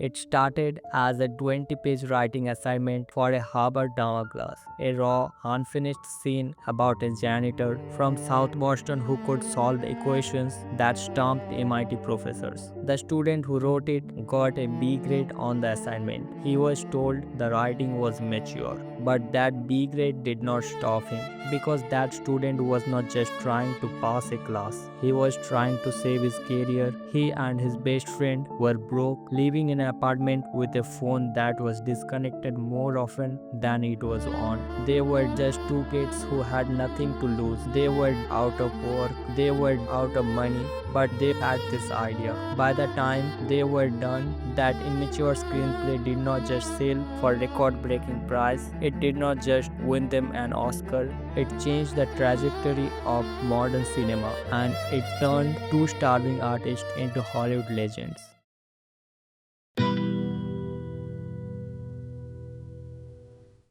It started as a 20-page writing assignment for a Harvard drama class, a raw, unfinished scene about a janitor from South Boston who could solve equations that stumped MIT professors. The student who wrote it got a B grade on the assignment. He was told the writing was mature, but that B grade did not stop him because that student was not just trying to pass a class, he was trying to save his career. He and his best friend were broke, living in an apartment with a phone that was disconnected more often than it was on. They were just two kids who had nothing to lose. They were out of work, they were out of money, but they had this idea. By the time they were done, that immature screenplay did not just sell for record-breaking price, it did not just win them an Oscar, it changed the trajectory of modern cinema and it turned two starving artists into Hollywood legends.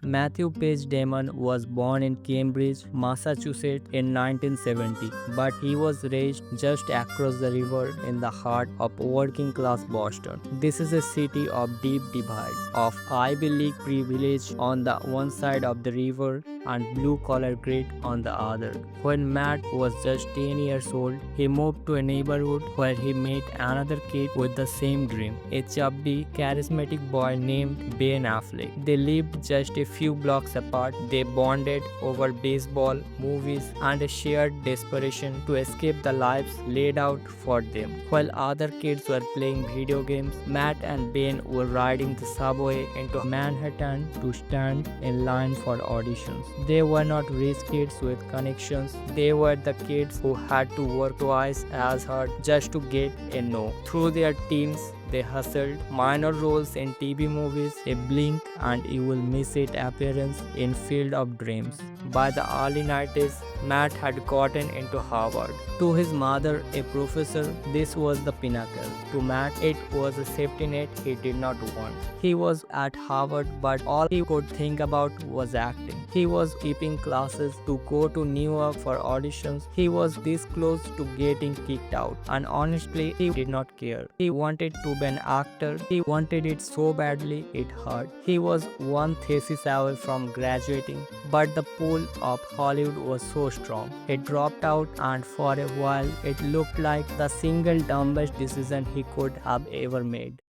Matthew Page Damon was born in Cambridge, Massachusetts in 1970, but he was raised just across the river in the heart of working-class Boston. This is a city of deep divides, of Ivy League privilege on the one side of the river and blue-collar grit on the other. When Matt was just 10 years old, he moved to a neighborhood where he met another kid with the same dream, a chubby, charismatic boy named Ben Affleck. They lived just a few blocks apart. They bonded over baseball, movies, and a shared desperation to escape the lives laid out for them. While other kids were playing video games, Matt and Ben were riding the subway into Manhattan to stand in line for auditions. They were not rich kids with connections. They were the kids who had to work twice as hard just to get a no. Through their teens, they hustled, minor roles in TV movies, a blink and you will miss it appearance in Field of Dreams. By the early 90s, Matt had gotten into Harvard. To his mother, a professor, this was the pinnacle. To Matt, it was a safety net he did not want. He was at Harvard, but all he could think about was acting. He was keeping classes to go to New York for auditions. He was this close to getting kicked out, and honestly, he did not care. He wanted to be an actor. He wanted it so badly it hurt. He was one thesis away from graduating, but the pull of Hollywood was so strong. He dropped out, and for a while, it looked like the single dumbest decision he could have ever made.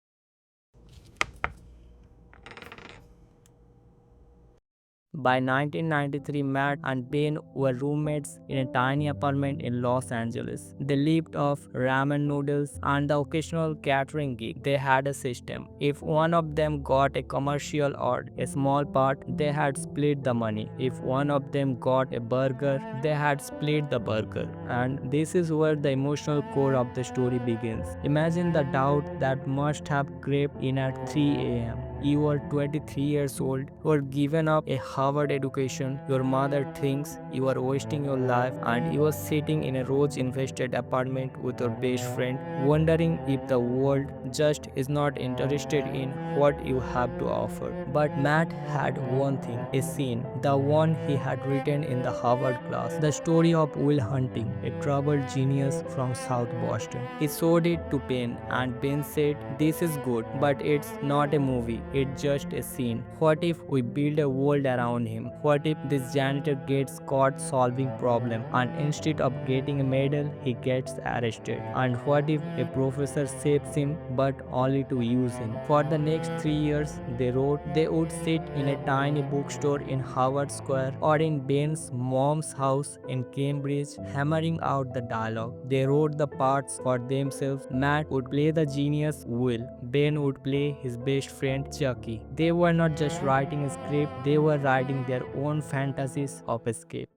By 1993, Matt and Ben were roommates in a tiny apartment in Los Angeles. They lived off ramen noodles and the occasional catering gig. They had a system. If one of them got a commercial or a small part, they had split the money. If one of them got a burger, they had split the burger. And this is where the emotional core of the story begins. Imagine the doubt that must have crept in at 3 a.m. You are 23 years old, you are given up a Harvard education, your mother thinks you are wasting your life, and you are sitting in a roach-infested apartment with your best friend, wondering if the world just is not interested in what you have to offer. But Matt had one thing, a scene, the one he had written in the Harvard class, the story of Will Hunting, a troubled genius from South Boston. He showed it to Ben, and Ben said, "This is good, but it's not a movie. It's just a scene. What if we build a world around him? What if this janitor gets caught solving problem and instead of getting a medal, he gets arrested? And what if a professor saves him but only to use him?" For the next 3 years, they wrote. They would sit in a tiny bookstore in Howard Square or in Ben's mom's house in Cambridge, hammering out the dialogue. They wrote the parts for themselves. Matt would play the genius Will. Ben would play his best friend Chucky. They were not just writing a script, they were writing their own fantasies of escape.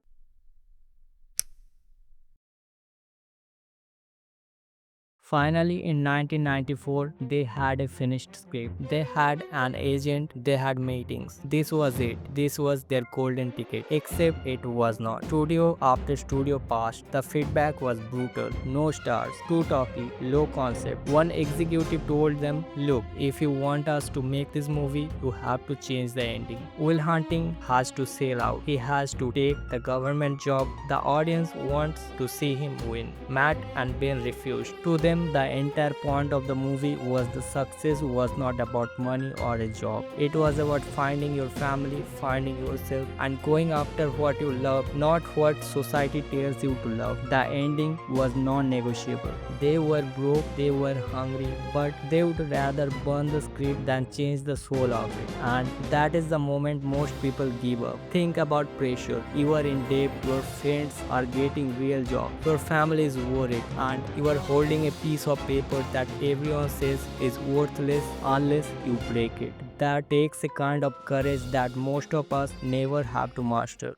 Finally, in 1994, they had a finished script. They had an agent, they had meetings. This was it. This was their golden ticket. Except it was not. Studio after studio passed. The feedback was brutal. No stars, too talky, low concept. One executive told them, "Look, if you want us to make this movie, you have to change the ending. Will Hunting has to sell out. He has to take the government job. The audience wants to see him win." Matt and Ben refused. To them, him, the entire point of the movie was the success was not about money or a job. It was about finding your family, finding yourself, and going after what you love, not what society tells you to love. The ending was non-negotiable. They were broke, they were hungry, but they would rather burn the script than change the soul of it. And that is the moment most people give up. Think about pressure. You are in debt, your friends are getting real jobs, your family is worried, and you are holding a piece of paper that everyone says is worthless unless you break it. That takes a kind of courage that most of us never have to master.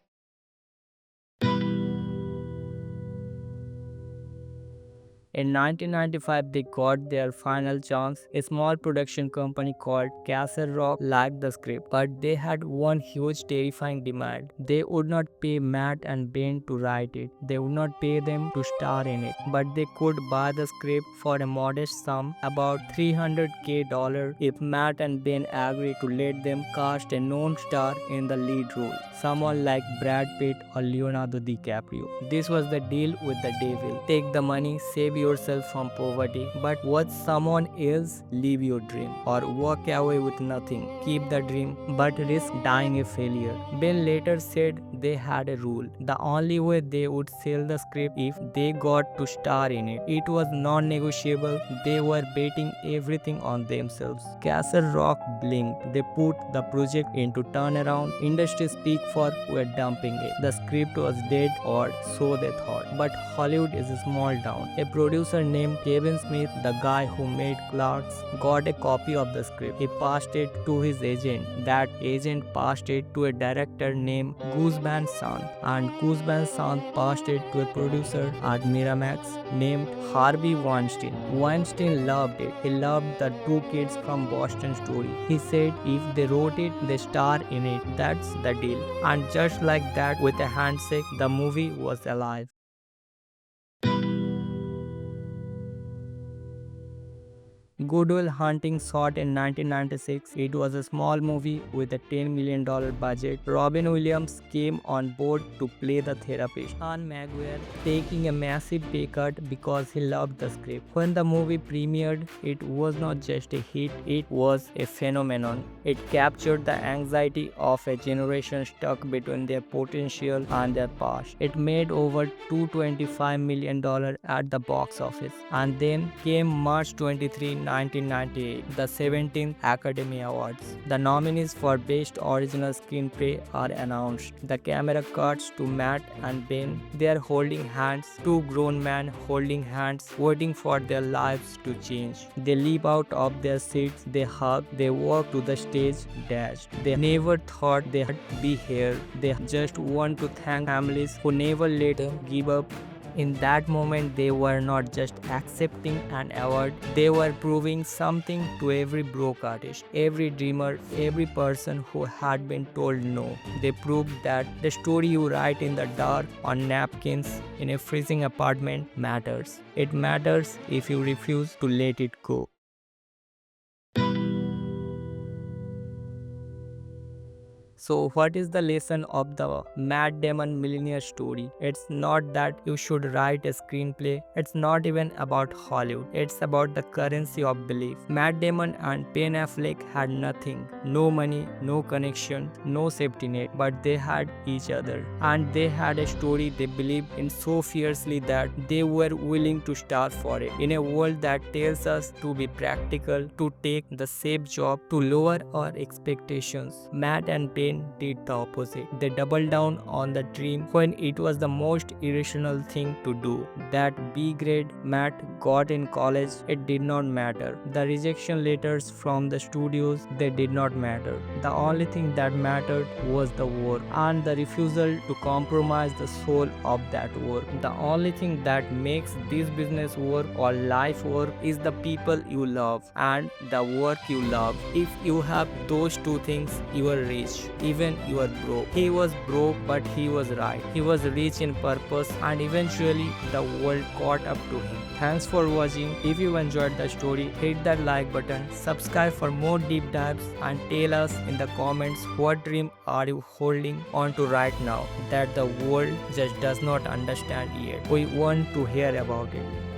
In 1995, they got their final chance. A small production company called Castle Rock liked the script, but they had one huge, terrifying demand. They would not pay Matt and Ben to write it. They would not pay them to star in it, but they could buy the script for a modest sum, about $300K, if Matt and Ben agreed to let them cast a known star in the lead role, someone like Brad Pitt or Leonardo DiCaprio. This was the deal with the devil. Take the money, save yourself from poverty, but watch someone else live your dream, or walk away with nothing. Keep the dream, but risk dying a failure. Ben later said they had a rule. The only way they would sell the script if they got to star in it. It was non-negotiable. They were betting everything on themselves. Castle Rock blinked. They put the project into turnaround. Industry speak for we're dumping it. The script was dead, or so they thought. But Hollywood is a small town. A producer named Kevin Smith, the guy who made Clerks, got a copy of the script. He passed it to his agent. That agent passed it to a director named Goose Van Sant, and Goose Van Sant passed it to a producer at Miramax named Harvey Weinstein. Weinstein loved it. He loved the two kids from Boston story. He said if they wrote it, they star in it. That's the deal. And just like that, with a handshake, the movie was alive. Good Will Hunting shot in 1996. It was a small movie with a $10 million budget. Robin Williams came on board to play the therapist. Anne Maguire taking a massive pay cut because he loved the script. When the movie premiered, it was not just a hit, it was a phenomenon. It captured the anxiety of a generation stuck between their potential and their past. It made over $225 million at the box office. And then came March 23, 1998, the 17th Academy Awards. The nominees for Best Original Screenplay are announced. The camera cuts to Matt and Ben. They are holding hands, two grown men holding hands, waiting for their lives to change. They leap out of their seats, they hug, they walk to the stage, dashed. They never thought they'd be here. They just want to thank families who never let them give up. In that moment, they were not just accepting an award, they were proving something to every broke artist, every dreamer, every person who had been told no. They proved that the story you write in the dark on napkins in a freezing apartment matters. It matters if you refuse to let it go. So what is the lesson of the Matt Damon Millionaire story? It's not that you should write a screenplay. It's not even about Hollywood. It's about the currency of belief. Matt Damon and Ben Affleck had nothing. No money, no connection, no safety net. But they had each other. And they had a story they believed in so fiercely that they were willing to starve for it. In a world that tells us to be practical, to take the safe job, to lower our expectations, Matt and Ben did the opposite. They doubled down on the dream when it was the most irrational thing to do. That B grade Matt got in college, it did not matter. The rejection letters from the studios, they did not matter. The only thing that mattered was the work and the refusal to compromise the soul of that work. The only thing that makes this business work or life work is the people you love and the work you love. If you have those two things, you are rich. Even you are broke. He was broke, but he was right. He was rich in purpose, and eventually the world caught up to him. Thanks for watching. If you enjoyed the story, hit that like button, subscribe for more deep dives, and tell us in the comments what dream are you holding on to right now that the world just does not understand yet. We want to hear about it.